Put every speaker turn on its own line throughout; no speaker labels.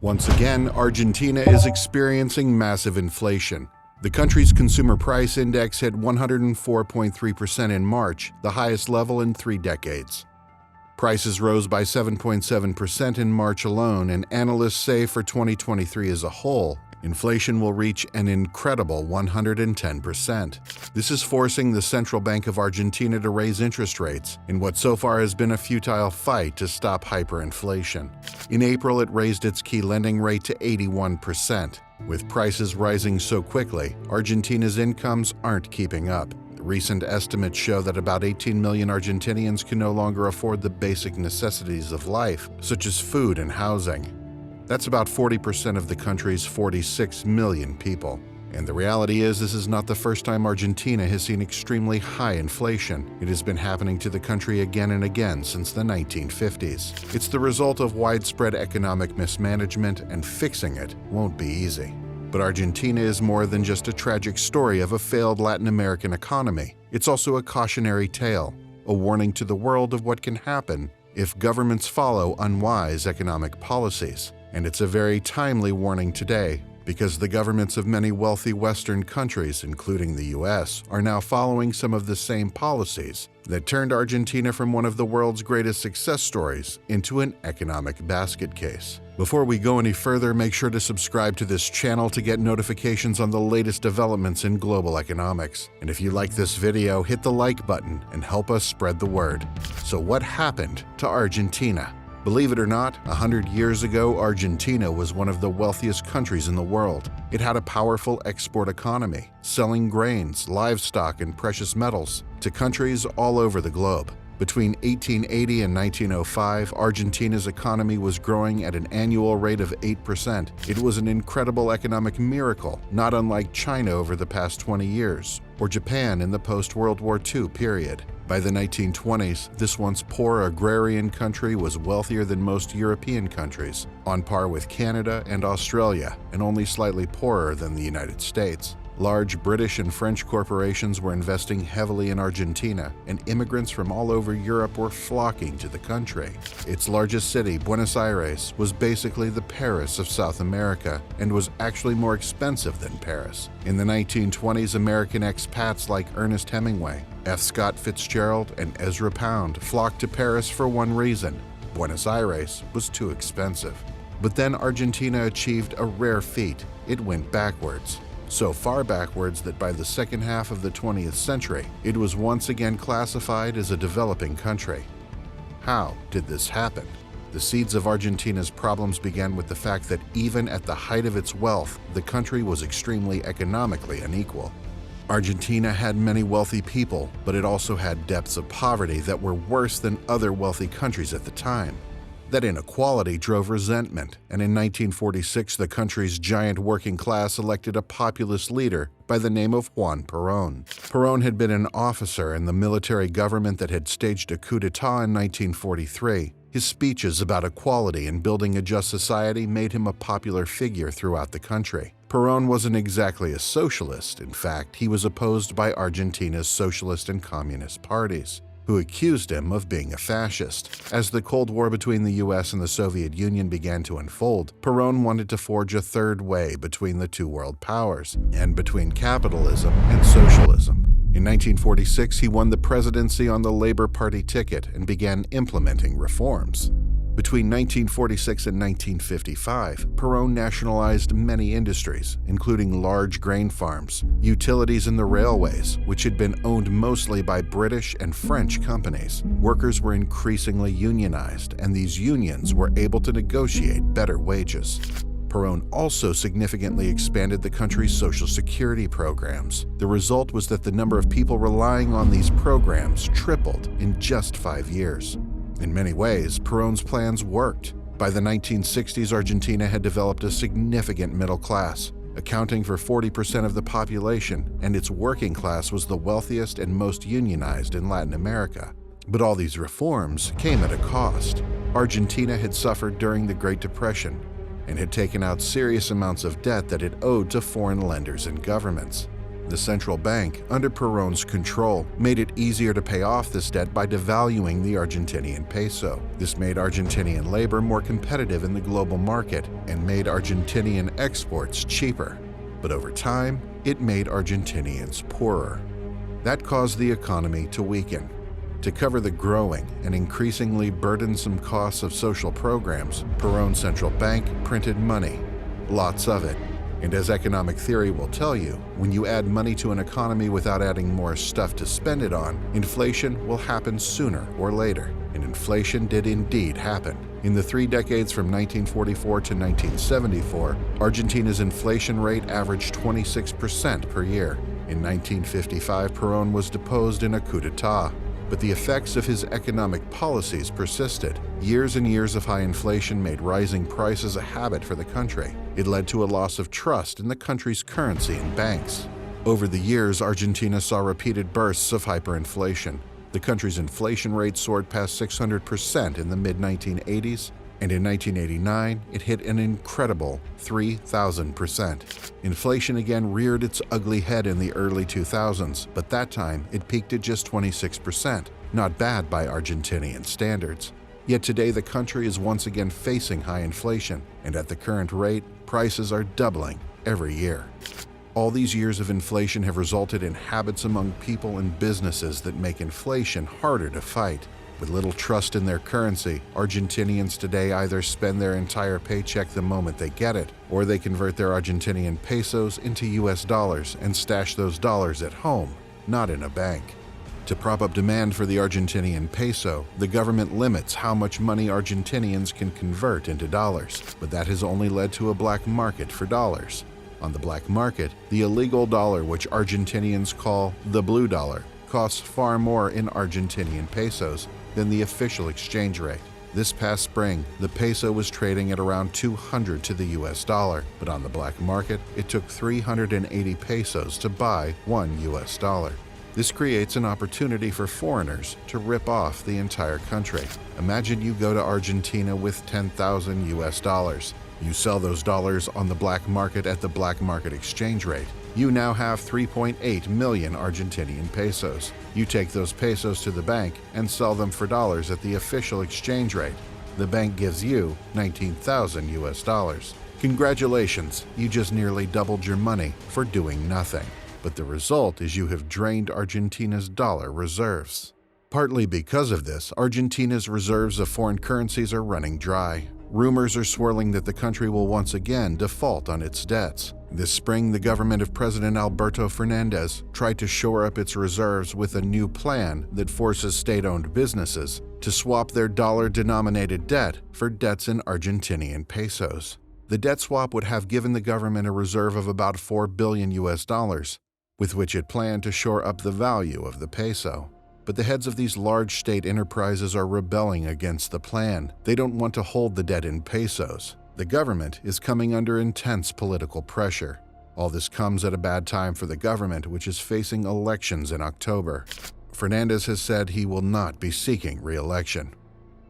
Once again, Argentina is experiencing massive inflation. The country's consumer price index hit 104.3% in March, the highest level in 3 decades. Prices rose by 7.7% in March alone, and analysts say for 2023 as a whole, inflation will reach an incredible 110%. This is forcing the Central Bank of Argentina to raise interest rates in what so far has been a futile fight to stop hyperinflation. In April, it raised its key lending rate to 81%. With prices rising so quickly, Argentina's incomes aren't keeping up. Recent estimates show that about 18 million Argentinians can no longer afford the basic necessities of life, such as food and housing. That's about 40% of the country's 46 million people. And the reality is, this is not the first time Argentina has seen extremely high inflation. It has been happening to the country again and again since the 1950s. It's the result of widespread economic mismanagement, and fixing it won't be easy. But Argentina is more than just a tragic story of a failed Latin American economy. It's also a cautionary tale, a warning to the world of what can happen if governments follow unwise economic policies. And it's a very timely warning today, because the governments of many wealthy Western countries, including the US, are now following some of the same policies that turned Argentina from one of the world's greatest success stories into an economic basket case. Before we go any further, make sure to subscribe to this channel to get notifications on the latest developments in global economics. And if you like this video, hit the like button and help us spread the word. So what happened to Argentina? Believe it or not, 100 years ago, Argentina was one of the wealthiest countries in the world. It had a powerful export economy, selling grains, livestock, and precious metals to countries all over the globe. Between 1880 and 1905, Argentina's economy was growing at an annual rate of 8%. It was an incredible economic miracle, not unlike China over the past 20 years, or Japan in the post-World War II period. By the 1920s, this once poor agrarian country was wealthier than most European countries, on par with Canada and Australia, and only slightly poorer than the United States. Large British and French corporations were investing heavily in Argentina, and immigrants from all over Europe were flocking to the country. Its largest city, Buenos Aires, was basically the Paris of South America, and was actually more expensive than Paris. In the 1920s, American expats like Ernest Hemingway, F. Scott Fitzgerald, and Ezra Pound flocked to Paris for one reason: Buenos Aires was too expensive. But then Argentina achieved a rare feat. It went backwards. So far backwards that by the second half of the 20th century, it was once again classified as a developing country. How did this happen? The seeds of Argentina's problems began with the fact that even at the height of its wealth, the country was extremely economically unequal. Argentina had many wealthy people, but it also had depths of poverty that were worse than other wealthy countries at the time. That inequality drove resentment, and in 1946 the country's giant working class elected a populist leader by the name of Juan Perón. Perón had been an officer in the military government that had staged a coup d'etat in 1943. His speeches about equality and building a just society made him a popular figure throughout the country. Perón wasn't exactly a socialist. In fact, he was opposed by Argentina's socialist and communist parties, who accused him of being a fascist. As the Cold War between the US and the Soviet Union began to unfold, Perón wanted to forge a third way between the two world powers, and between capitalism and socialism. In 1946, he won the presidency on the Labor Party ticket and began implementing reforms. Between 1946 and 1955, Perón nationalized many industries, including large grain farms, utilities, and the railways, which had been owned mostly by British and French companies. Workers were increasingly unionized, and these unions were able to negotiate better wages. Perón also significantly expanded the country's social security programs. The result was that the number of people relying on these programs tripled in just 5 years. In many ways, Perón's plans worked. By the 1960s, Argentina had developed a significant middle class, accounting for 40% of the population, and its working class was the wealthiest and most unionized in Latin America. But all these reforms came at a cost. Argentina had suffered during the Great Depression and had taken out serious amounts of debt that it owed to foreign lenders and governments. The central bank, under Perón's control, made it easier to pay off this debt by devaluing the Argentinian peso. This made Argentinian labor more competitive in the global market and made Argentinian exports cheaper. But over time, it made Argentinians poorer. That caused the economy to weaken. To cover the growing and increasingly burdensome costs of social programs, Perón's central bank printed money, lots of it. And as economic theory will tell you, when you add money to an economy without adding more stuff to spend it on, inflation will happen sooner or later. And inflation did indeed happen. In the 3 decades from 1944 to 1974, Argentina's inflation rate averaged 26% per year. In 1955, Perón was deposed in a coup d'etat. But the effects of his economic policies persisted. Years and years of high inflation made rising prices a habit for the country. It led to a loss of trust in the country's currency and banks. Over the years, Argentina saw repeated bursts of hyperinflation. The country's inflation rate soared past 600% in the mid-1980s, and in 1989, it hit an incredible 3,000%. Inflation again reared its ugly head in the early 2000s, but that time it peaked at just 26%, not bad by Argentinian standards. Yet today the country is once again facing high inflation, and at the current rate, prices are doubling every year. All these years of inflation have resulted in habits among people and businesses that make inflation harder to fight. With little trust in their currency, Argentinians today either spend their entire paycheck the moment they get it, or they convert their Argentinian pesos into US dollars and stash those dollars at home, not in a bank. To prop up demand for the Argentinian peso, the government limits how much money Argentinians can convert into dollars, but that has only led to a black market for dollars. On the black market, the illegal dollar, which Argentinians call the blue dollar, costs far more in Argentinian pesos than the official exchange rate. This past spring, the peso was trading at around 200 to the US dollar, but on the black market, it took 380 pesos to buy 1 US dollar. This creates an opportunity for foreigners to rip off the entire country. Imagine you go to Argentina with 10,000 US dollars. You sell those dollars on the black market at the black market exchange rate. You now have 3.8 million Argentinian pesos. You take those pesos to the bank and sell them for dollars at the official exchange rate. The bank gives you 19,000 US dollars. Congratulations, you just nearly doubled your money for doing nothing. But the result is you have drained Argentina's dollar reserves. Partly because of this, Argentina's reserves of foreign currencies are running dry. Rumors are swirling that the country will once again default on its debts. This spring, the government of President Alberto Fernandez tried to shore up its reserves with a new plan that forces state-owned businesses to swap their dollar-denominated debt for debts in Argentinian pesos. The debt swap would have given the government a reserve of about 4 billion US dollars, with which it planned to shore up the value of the peso. But the heads of these large state enterprises are rebelling against the plan. They don't want to hold the debt in pesos. The government is coming under intense political pressure. All this comes at a bad time for the government, which is facing elections in October. Fernandez has said he will not be seeking re-election.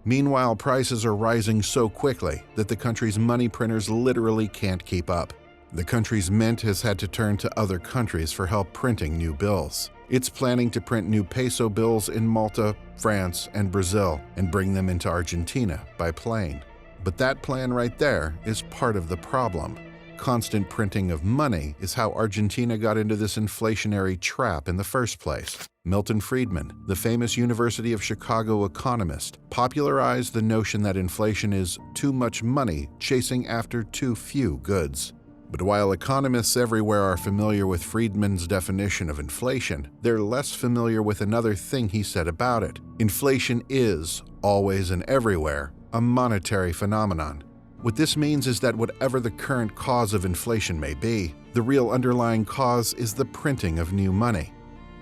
Meanwhile, prices are rising so quickly that the country's money printers literally can't keep up. The country's mint has had to turn to other countries for help printing new bills. It's planning to print new peso bills in Malta, France, and Brazil and bring them into Argentina by plane. But that plan right there is part of the problem. Constant printing of money is how Argentina got into this inflationary trap in the first place. Milton Friedman, the famous University of Chicago economist, popularized the notion that inflation is too much money chasing after too few goods. But while economists everywhere are familiar with Friedman's definition of inflation, they're less familiar with another thing he said about it. Inflation is, always and everywhere, a monetary phenomenon. What this means is that whatever the current cause of inflation may be, the real underlying cause is the printing of new money.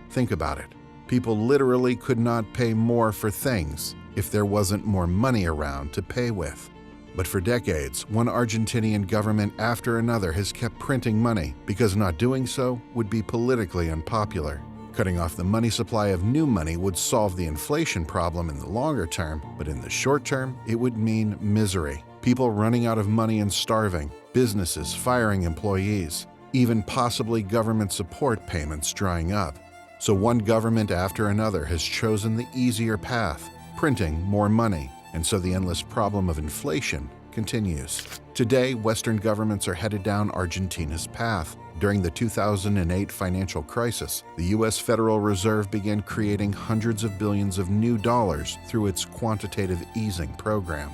Think about it. People literally could not pay more for things if there wasn't more money around to pay with. But for decades, one Argentinian government after another has kept printing money because not doing so would be politically unpopular. Cutting off the money supply of new money would solve the inflation problem in the longer term, but in the short term, it would mean misery. People running out of money and starving, businesses firing employees. even possibly government support payments drying up. So one government after another has chosen the easier path, printing more money, and so the endless problem of inflation continues. Today, Western governments are headed down Argentina's path. During the 2008 financial crisis, the U.S. Federal Reserve began creating hundreds of billions of new dollars through its quantitative easing program.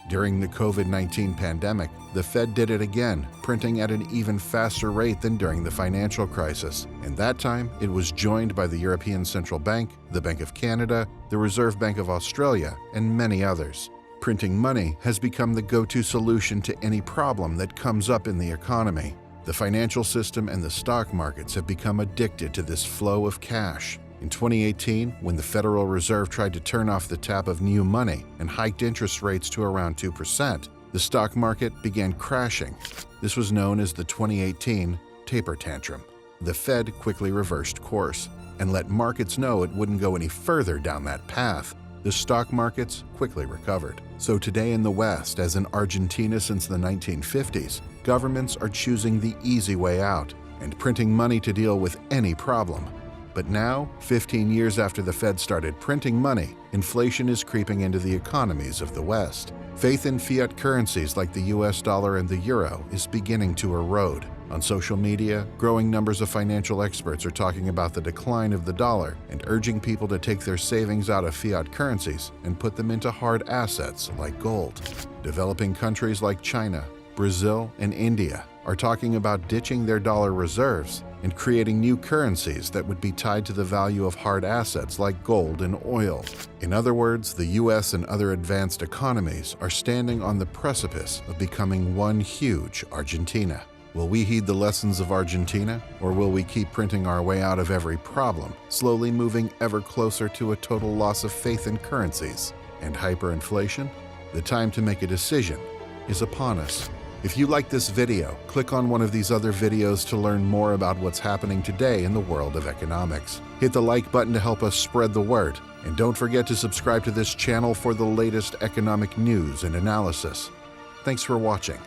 During the COVID-19 pandemic, the Fed did it again, printing at an even faster rate than during the financial crisis. And that time, it was joined by the European Central Bank, the Bank of Canada, the Reserve Bank of Australia, and many others. Printing money has become the go-to solution to any problem that comes up in the economy. The financial system and the stock markets have become addicted to this flow of cash. In 2018, when the Federal Reserve tried to turn off the tap of new money and hiked interest rates to around 2%, the stock market began crashing. This was known as the 2018 taper tantrum. The Fed quickly reversed course and let markets know it wouldn't go any further down that path. The stock markets quickly recovered. So today in the West, as in Argentina since the 1950s, governments are choosing the easy way out and printing money to deal with any problem. But now, 15 years after the Fed started printing money, inflation is creeping into the economies of the West. Faith in fiat currencies like the US dollar and the euro is beginning to erode. On social media, growing numbers of financial experts are talking about the decline of the dollar and urging people to take their savings out of fiat currencies and put them into hard assets like gold. Developing countries like China, Brazil, and India are talking about ditching their dollar reserves and creating new currencies that would be tied to the value of hard assets like gold and oil. In other words, the US and other advanced economies are standing on the precipice of becoming one huge Argentina. Will we heed the lessons of Argentina, or will we keep printing our way out of every problem, slowly moving ever closer to a total loss of faith in currencies and hyperinflation? The time to make a decision is upon us. If you like this video, click on one of these other videos to learn more about what's happening today in the world of economics. Hit the like button to help us spread the word, and don't forget to subscribe to this channel for the latest economic news and analysis. Thanks for watching.